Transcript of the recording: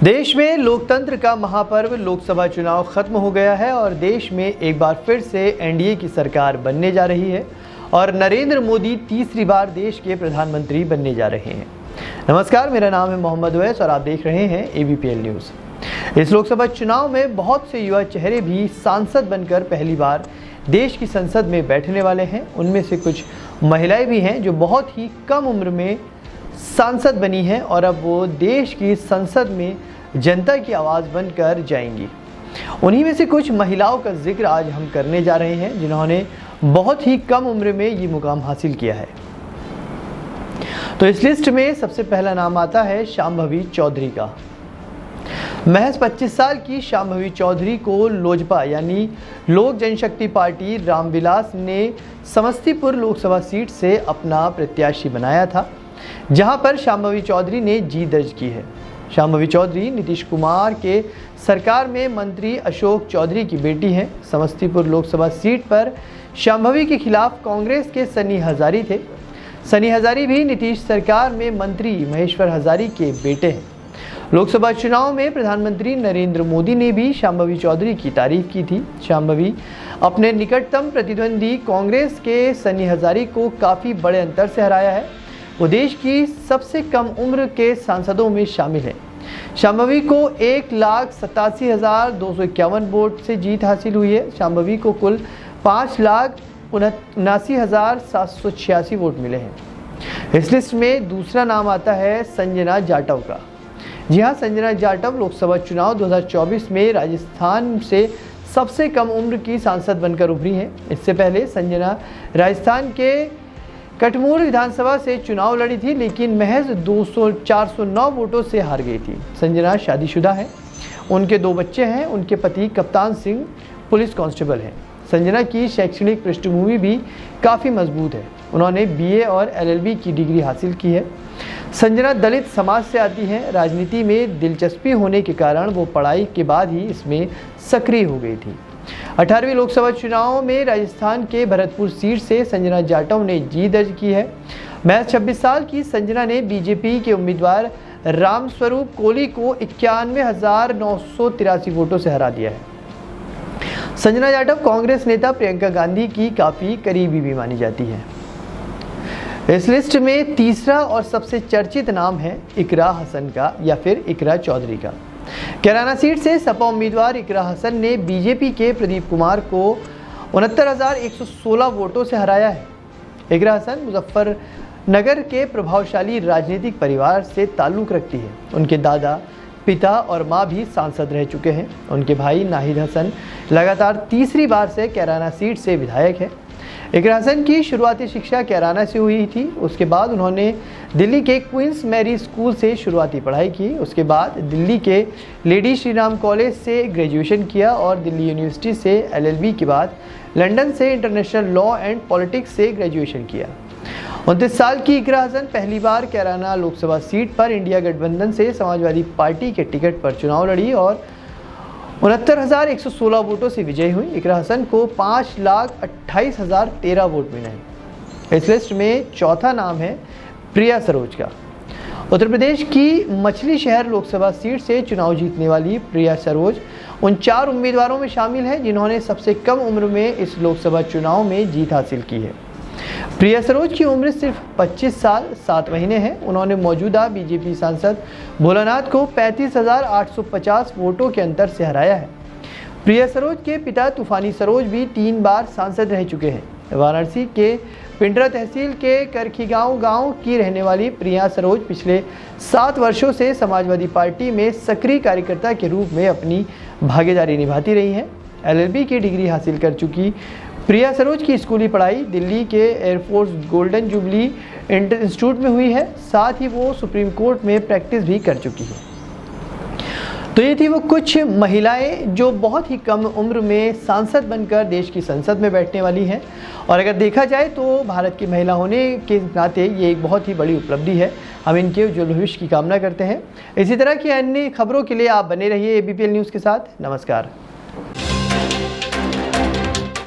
देश में लोकतंत्र का महापर्व लोकसभा चुनाव खत्म हो गया है और देश में एक बार फिर से एनडीए की सरकार बनने जा रही है और नरेंद्र मोदी तीसरी बार देश के प्रधानमंत्री बनने जा रहे हैं। नमस्कार, मेरा नाम है मोहम्मद उवैस और आप देख रहे हैं एबीपीएल न्यूज़। इस लोकसभा चुनाव में बहुत से युवा चेहरे भी सांसद बनकर पहली बार देश की संसद में बैठने वाले हैं। उनमें से कुछ महिलाएं भी हैं जो बहुत ही कम उम्र में सांसद बनी हैं और अब वो देश की संसद में जनता की आवाज़ बनकर जाएंगी। उन्हीं में से कुछ महिलाओं का जिक्र आज हम करने जा रहे हैं जिन्होंने बहुत ही कम उम्र में ये मुकाम हासिल किया है। तो इस लिस्ट में सबसे पहला नाम आता है शांभवी चौधरी का। महज 25 साल की शांभवी चौधरी को लोजपा यानी लोक जनशक्ति पार्टी रामविलास ने समस्तीपुर लोकसभा सीट से अपना प्रत्याशी बनाया था, जहां पर शांभवी चौधरी ने जीत दर्ज की है। शांभवी चौधरी नीतीश कुमार के सरकार में मंत्री अशोक चौधरी की बेटी हैं। समस्तीपुर लोकसभा सीट पर शांभवी के खिलाफ कांग्रेस के सन्नी हजारी थे। सन्नी हजारी भी नीतीश सरकार में मंत्री महेश्वर हजारी के बेटे हैं। लोकसभा चुनाव में प्रधानमंत्री नरेंद्र मोदी ने भी शांभवी चौधरी की तारीफ की थी। शांभवी अपने निकटतम प्रतिद्वंदी कांग्रेस के सन्नी हजारी को काफ़ी बड़े अंतर से हराया है। वो देश की सबसे कम उम्र के सांसदों में शामिल है। शांभवी को 1,87,251 वोट से जीत हासिल हुई है। शांभवी को कुल 5,79,786 वोट मिले हैं। इस लिस्ट में दूसरा नाम आता है संजना जाटव का। जी हाँ, संजना जाटव लोकसभा चुनाव 2024 में राजस्थान से सबसे कम उम्र की सांसद बनकर उभरी हैं। इससे पहले संजना राजस्थान के कटमूर विधानसभा से चुनाव लड़ी थी, लेकिन महज 409 वोटों से हार गई थी। संजना शादीशुदा है, उनके 2 बच्चे हैं। उनके पति कप्तान सिंह पुलिस कांस्टेबल हैं। संजना की शैक्षणिक पृष्ठभूमि भी काफ़ी मजबूत है। उन्होंने बीए और एलएलबी की डिग्री हासिल की है। संजना दलित समाज से आती हैं। राजनीति में दिलचस्पी होने के कारण वो पढ़ाई के बाद ही इसमें सक्रिय हो गई थी। 18वीं लोकसभा चुनाव में राजस्थान के भरतपुर सीट से संजना जाटव ने जीत दर्ज की है। महज 26 साल की संजना ने बीजेपी के उम्मीदवार रामस्वरूप कोली को 91,983 वोटों से हरा दिया है। संजना जाटव कांग्रेस नेता प्रियंका गांधी की काफ़ी करीबी भी मानी जाती है। इस लिस्ट में तीसरा और सबसे चर्चित नाम है इकरा हसन का या फिर इकरा चौधरी का। कैराना सीट से सपा उम्मीदवार इकरा हसन ने बीजेपी के प्रदीप कुमार को 69,116 वोटों से हराया है। इकरा हसन मुजफ्फरनगर के प्रभावशाली राजनीतिक परिवार से ताल्लुक़ रखती है। उनके दादा, पिता और मां भी सांसद रह चुके हैं। उनके भाई नाहिद हसन लगातार तीसरी बार से कैराना सीट से विधायक है। इकरा हसन की शुरुआती शिक्षा कैराना से हुई थी। उसके बाद उन्होंने दिल्ली के क्वींस मैरी स्कूल से शुरुआती पढ़ाई की। उसके बाद दिल्ली के लेडी श्री राम कॉलेज से ग्रेजुएशन किया और दिल्ली यूनिवर्सिटी से एलएलबी के बाद लंदन से इंटरनेशनल लॉ एंड पॉलिटिक्स से ग्रेजुएशन किया। 29 साल की इकरा हसन पहली बार कैराना लोकसभा सीट पर इंडिया गठबंधन से समाजवादी पार्टी के टिकट पर चुनाव लड़ी और 69,116 वोटों से विजयी हुई। इकरा हसन को 5,28,013 वोट मिले हैं। इस लिस्ट में चौथा नाम है प्रिया सरोज का। उत्तर प्रदेश की मछली शहर लोकसभा सीट से चुनाव जीतने वाली प्रिया सरोज उन 4 उम्मीदवारों में शामिल हैं जिन्होंने सबसे कम उम्र में इस लोकसभा चुनाव में जीत हासिल की है। प्रिया सरोज की उम्र सिर्फ 25 साल 7 महीने है। उन्होंने मौजूदा बीजेपी सांसद भोलानाथ को 35,850 वोटों के अंतर से हराया है। प्रिया सरोज के पिता तूफानी सरोज भी 3 बार सांसद रह चुके हैं। वाराणसी के पिंडरा तहसील के करखीगांव गांव की रहने वाली प्रिया सरोज पिछले 7 वर्षों से समाजवादी पार्टी में सक्रिय कार्यकर्ता के रूप में अपनी भागीदारी निभाती रही हैं। एलएलबी की डिग्री हासिल कर चुकी प्रिया सरोज की स्कूली पढ़ाई दिल्ली के एयरफोर्स गोल्डन जुबली इंस्टीट्यूट में हुई है। साथ ही वो सुप्रीम कोर्ट में प्रैक्टिस भी कर चुकी है। तो ये थी वो कुछ महिलाएं जो बहुत ही कम उम्र में सांसद बनकर देश की संसद में बैठने वाली हैं और अगर देखा जाए तो भारत की महिला होने के नाते ये एक बहुत ही बड़ी उपलब्धि है। हम इनके उज्ज्वल भविष्य की कामना करते हैं। इसी तरह की अन्य खबरों के लिए आप बने रहिए एबीपीएल न्यूज़ के साथ। नमस्कार।